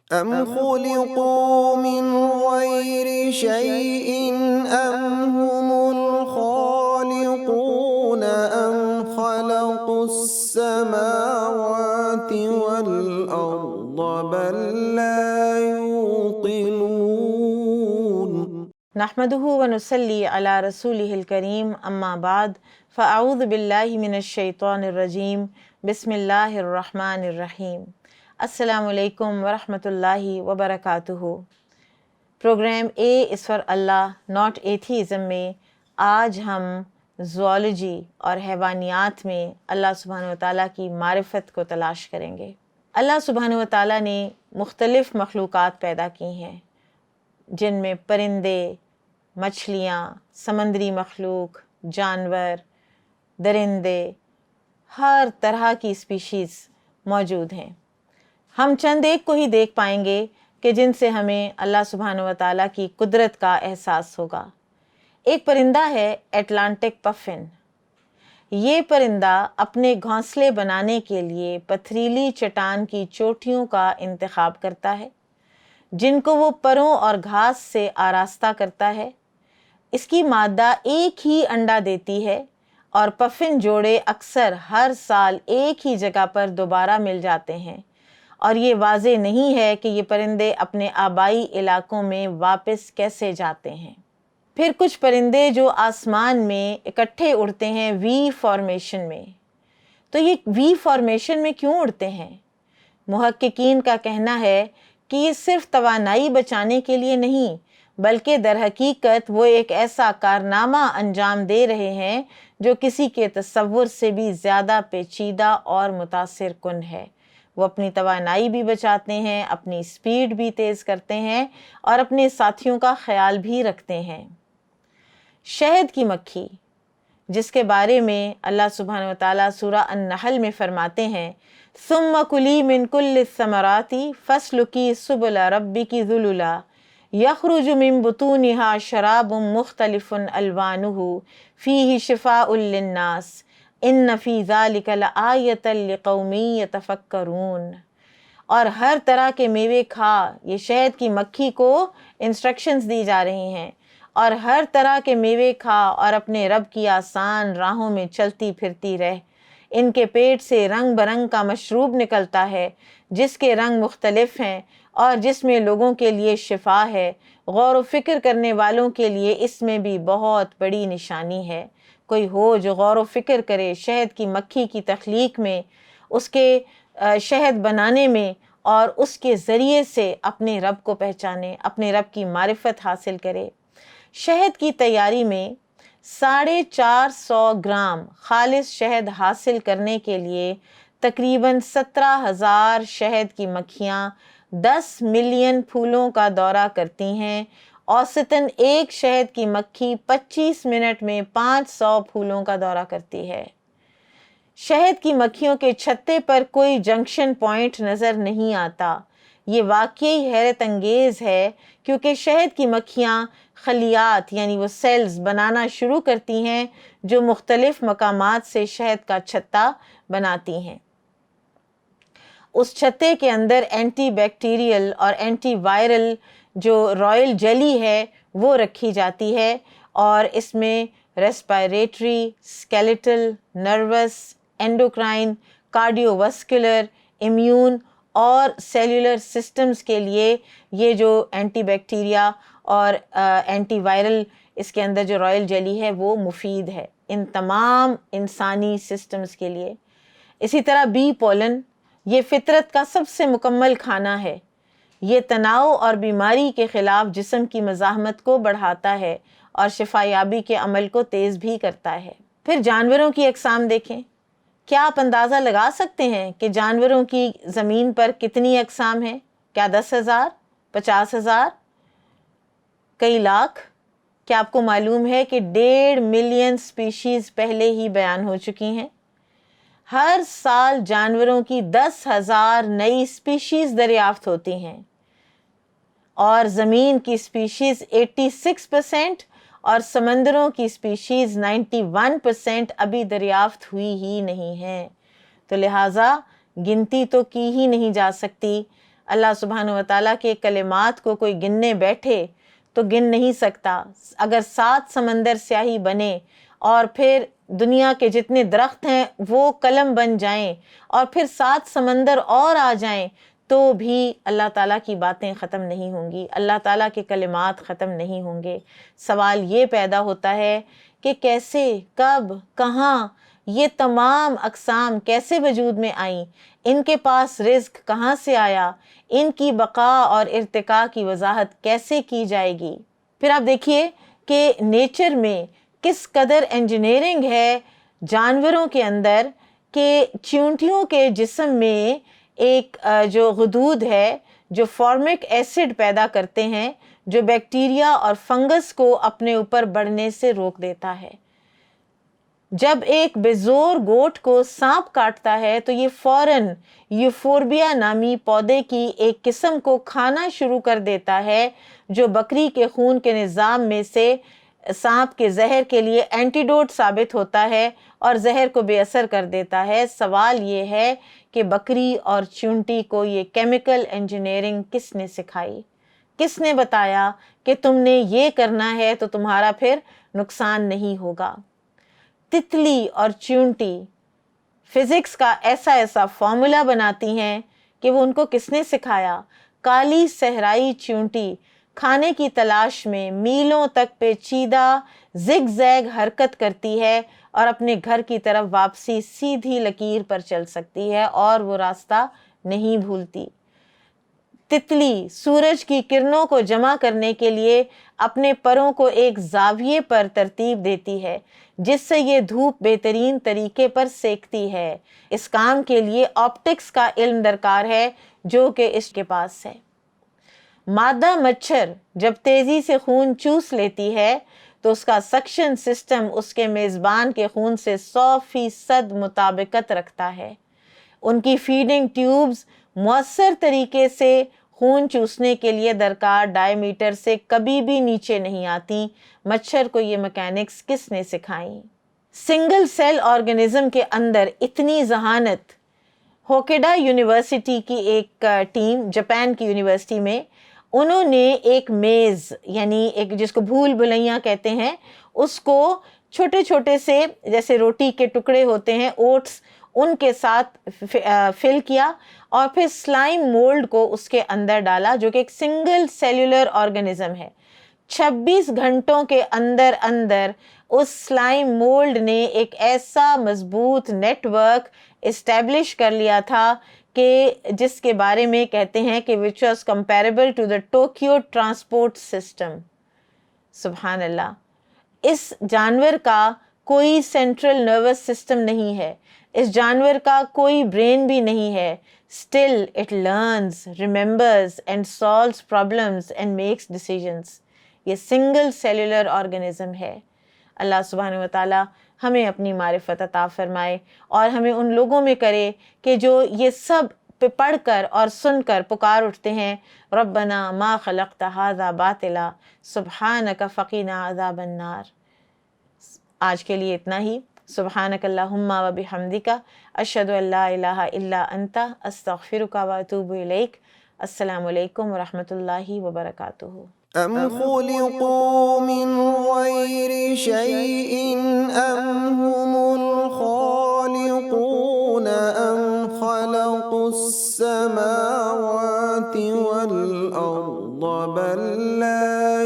أم خلقوا من غير شيء أم هم الخالقون أم خلقوا السماوات والأرض بل لا يوقنون نحمده ونصلي على رسوله الكريم اما بعد فاعوذ باللہ من الشیطان الرجیم بسم اللہ الرحمن الرحیم۔ السلام علیکم ورحمۃ اللہ وبرکاتہ۔ Programme A is for Allah not atheism میں آج ہم زوالوجی اور حیوانیات میں اللہ سبحانہ وتعالیٰ کی معرفت کو تلاش کریں گے۔ اللہ سبحانہ وتعالیٰ نے مختلف مخلوقات پیدا کی ہیں، جن میں پرندے، مچھلیاں، سمندری مخلوق، جانور، درندے، ہر طرح کی اسپیشیز موجود ہیں۔ ہم چند ایک کو ہی دیکھ پائیں گے کہ جن سے ہمیں اللہ سبحانہ وتعالیٰ کی قدرت کا احساس ہوگا۔ ایک پرندہ ہے اٹلانٹک پفن۔ یہ پرندہ اپنے گھونسلے بنانے کے لیے پتھریلی چٹان کی چوٹیوں کا انتخاب کرتا ہے، جن کو وہ پروں اور گھاس سے آراستہ کرتا ہے۔ اس کی مادہ ایک ہی انڈا دیتی ہے اور پفن جوڑے اکثر ہر سال ایک ہی جگہ پر دوبارہ مل جاتے ہیں، اور یہ واضح نہیں ہے کہ یہ پرندے اپنے آبائی علاقوں میں واپس کیسے جاتے ہیں۔ پھر کچھ پرندے جو آسمان میں اکٹھے اڑتے ہیں وی فارمیشن میں۔ تو یہ وی فارمیشن میں کیوں اڑتے ہیں؟ محققین کا کہنا ہے کہ یہ صرف توانائی بچانے کے لیے نہیں، بلکہ در حقیقت وہ ایک ایسا کارنامہ انجام دے رہے ہیں جو کسی کے تصور سے بھی زیادہ پیچیدہ اور متاثر کن ہے۔ وہ اپنی توانائی بھی بچاتے ہیں، اپنی سپیڈ بھی تیز کرتے ہیں اور اپنے ساتھیوں کا خیال بھی رکھتے ہیں۔ شہد کی مکھی، جس کے بارے میں اللہ سبحانہ وتعالیٰ سورہ النحل میں فرماتے ہیں ثم کلی من کل الثمرات فاسلکی سبل ربک ذللا یخرج من بطونها شراب مختلف الوانہ فیہ شفاء للناس ان فی ذلک لآیۃ لقوم یتفکرون۔ اور ہر طرح کے میوے کھا، یہ شہد کی مکھی کو انسٹرکشنز دی جا رہی ہیں، اور ہر طرح کے میوے کھا اور اپنے رب کی آسان راہوں میں چلتی پھرتی رہ۔ ان کے پیٹ سے رنگ برنگ کا مشروب نکلتا ہے، جس کے رنگ مختلف ہیں اور جس میں لوگوں کے لیے شفا ہے۔ غور و فکر کرنے والوں کے لیے اس میں بھی بہت بڑی نشانی ہے۔ کوئی ہو جو غور و فکر کرے شہد کی مکھی کی تخلیق میں، اس کے شہد بنانے میں، اور اس کے ذریعے سے اپنے رب کو پہچانے، اپنے رب کی معرفت حاصل کرے۔ شہد کی تیاری میں 450 گرام خالص شہد حاصل کرنے کے لیے تقریباً 17,000 شہد کی مکھیاں 10 ملین پھولوں کا دورہ کرتی ہیں۔ اوسطاً ایک شہد کی مکھی 25 منٹ میں 500 پھولوں کا دورہ کرتی ہے۔ شہد کی مکھیوں کے چھتے پر کوئی جنکشن پوائنٹ نظر نہیں آتا۔ یہ واقعی حیرت انگیز ہے، کیونکہ شہد کی مکھیاں خلیات یعنی وہ سیلز بنانا شروع کرتی ہیں جو مختلف مقامات سے شہد کا چھتا بناتی ہیں۔ اس چھتے کے اندر اینٹی بیکٹیریل اور اینٹی وائرل جو رائل جیلی ہے وہ رکھی جاتی ہے، اور اس میں respiratory, skeletal, nervous, endocrine, cardio vascular, immune اور سیلولر سسٹمز کے لیے یہ جو اینٹی بیکٹیریا اور اینٹی وائرل اس کے اندر جو رائل جیلی ہے وہ مفید ہے ان تمام انسانی سسٹمز کے لیے۔ اسی طرح بی پولن، یہ فطرت کا سب سے مکمل کھانا ہے۔ یہ تناؤ اور بیماری کے خلاف جسم کی مزاحمت کو بڑھاتا ہے اور شفا یابی کے عمل کو تیز بھی کرتا ہے۔ پھر جانوروں کی اقسام دیکھیں۔ کیا آپ اندازہ لگا سکتے ہیں کہ جانوروں کی زمین پر کتنی اقسام ہیں؟ کیا 10,000؟ 50,000؟ کئی لاکھ؟ کیا آپ کو معلوم ہے کہ 1.5 ملین سپیشیز پہلے ہی بیان ہو چکی ہیں؟ ہر سال جانوروں کی 10,000 نئی سپیشیز دریافت ہوتی ہیں، اور زمین کی سپیشیز 86% اور سمندروں کی سپیشیز 91% ابھی دریافت ہوئی ہی نہیں ہیں۔ تو لہٰذا گنتی تو کی ہی نہیں جا سکتی۔ اللہ سبحانہ و تعالیٰ کے کلمات کو کوئی گننے بیٹھے تو گن نہیں سکتا۔ اگر 7 سمندر سیاہی بنے اور پھر دنیا کے جتنے درخت ہیں وہ قلم بن جائیں اور پھر 7 سمندر اور آ جائیں تو بھی اللہ تعالیٰ کی باتیں ختم نہیں ہوں گی، اللہ تعالیٰ کے کلمات ختم نہیں ہوں گے۔ سوال یہ پیدا ہوتا ہے کہ کیسے، کب، کہاں یہ تمام اقسام کیسے وجود میں آئیں، ان کے پاس رزق کہاں سے آیا، ان کی بقا اور ارتقاء کی وضاحت کیسے کی جائے گی۔ پھر آپ دیکھیے کہ نیچر میں کس قدر انجینئرنگ ہے جانوروں کے اندر، کہ چیونٹیوں کے جسم میں ایک جو غدود ہے جو فارمک ایسڈ پیدا کرتے ہیں، جو بیکٹیریا اور فنگس کو اپنے اوپر بڑھنے سے روک دیتا ہے۔ جب ایک بےزور گوٹ کو سانپ کاٹتا ہے تو یہ فوراً یوفوربیا نامی پودے کی ایک قسم کو کھانا شروع کر دیتا ہے، جو بکری کے خون کے نظام میں سے سانپ کے زہر کے لیے اینٹیڈوٹ ثابت ہوتا ہے اور زہر کو بے اثر کر دیتا ہے۔ سوال یہ ہے کہ بکری اور چیونٹی کو یہ کیمیکل انجینئرنگ کس نے سکھائی؟ کس نے بتایا کہ تم نے یہ کرنا ہے تو تمہارا پھر نقصان نہیں ہوگا؟ تتلی اور چیونٹی فزکس کا ایسا فارمولا بناتی ہیں کہ وہ ان کو کس نے سکھایا؟ کالی صحرائی چیونٹی کھانے کی تلاش میں میلوں تک پیچیدہ زگ زیگ حرکت کرتی ہے اور اپنے گھر کی طرف واپسی سیدھی لکیر پر چل سکتی ہے اور وہ راستہ نہیں بھولتی۔ تتلی سورج کی کرنوں کو جمع کرنے کے لیے اپنے پروں کو ایک زاویے پر ترتیب دیتی ہے جس سے یہ دھوپ بہترین طریقے پر سینکتی ہے۔ اس کام کے لیے آپٹکس کا علم درکار ہے جو کہ اس کے پاس ہے۔ مادہ مچھر جب تیزی سے خون چوس لیتی ہے تو اس کا سکشن سسٹم اس کے میزبان کے خون سے 100% مطابقت رکھتا ہے۔ ان کی فیڈنگ ٹیوبز مؤثر طریقے سے خون چوسنے کے لیے درکار ڈائی میٹر سے کبھی بھی نیچے نہیں آتی۔ مچھر کو یہ میکینکس کس نے سکھائیں؟ سنگل سیل آرگنزم کے اندر اتنی ذہانت۔ ہوکیڈا یونیورسٹی کی ایک ٹیم جاپان کی یونیورسٹی میں، انہوں نے ایک میز یعنی ایک جس کو بھول بھلیاں کہتے ہیں، اس کو چھوٹے چھوٹے سے جیسے روٹی کے ٹکڑے ہوتے ہیں اوٹس، ان کے ساتھ فل کیا اور پھر سلائم مولڈ کو اس کے اندر ڈالا جو کہ ایک سنگل سیلولر آرگنزم ہے۔ 26 گھنٹوں کے اندر اس سلائم مولڈ نے ایک ایسا مضبوط نیٹ ورک اسٹیبلش کر لیا تھا کہ جس کے بارے میں کہتے ہیں کہ which was comparable to the Tokyo transport system۔ سبحان اللہ۔ اس جانور کا کوئی سینٹرل نروس سسٹم نہیں ہے، اس جانور کا کوئی برین بھی نہیں ہے، still it learns, remembers and solves problems and makes decisions۔ یہ سنگل سیلولر آرگنزم ہے۔ اللہ سبحانہ و تعالی ہمیں اپنی معرفت عطا فرمائے اور ہمیں ان لوگوں میں کرے کہ جو یہ سب پڑھ کر اور سن کر پکار اٹھتے ہیں، ربنا ما خلقت ھذا باطلا سبحانک فقنا عذاب النار۔ آج کے لیے اتنا ہی۔ سبحانک اللہم و بحمدک اشہد ان لا الہ الا انت استغفرک و اتوب الیک۔ السلام علیکم ورحمۃ اللہ وبرکاتہ۔ أم خلقوا من غير شيء أم هم الخالقون أم خلقوا السماوات والأرض بل لا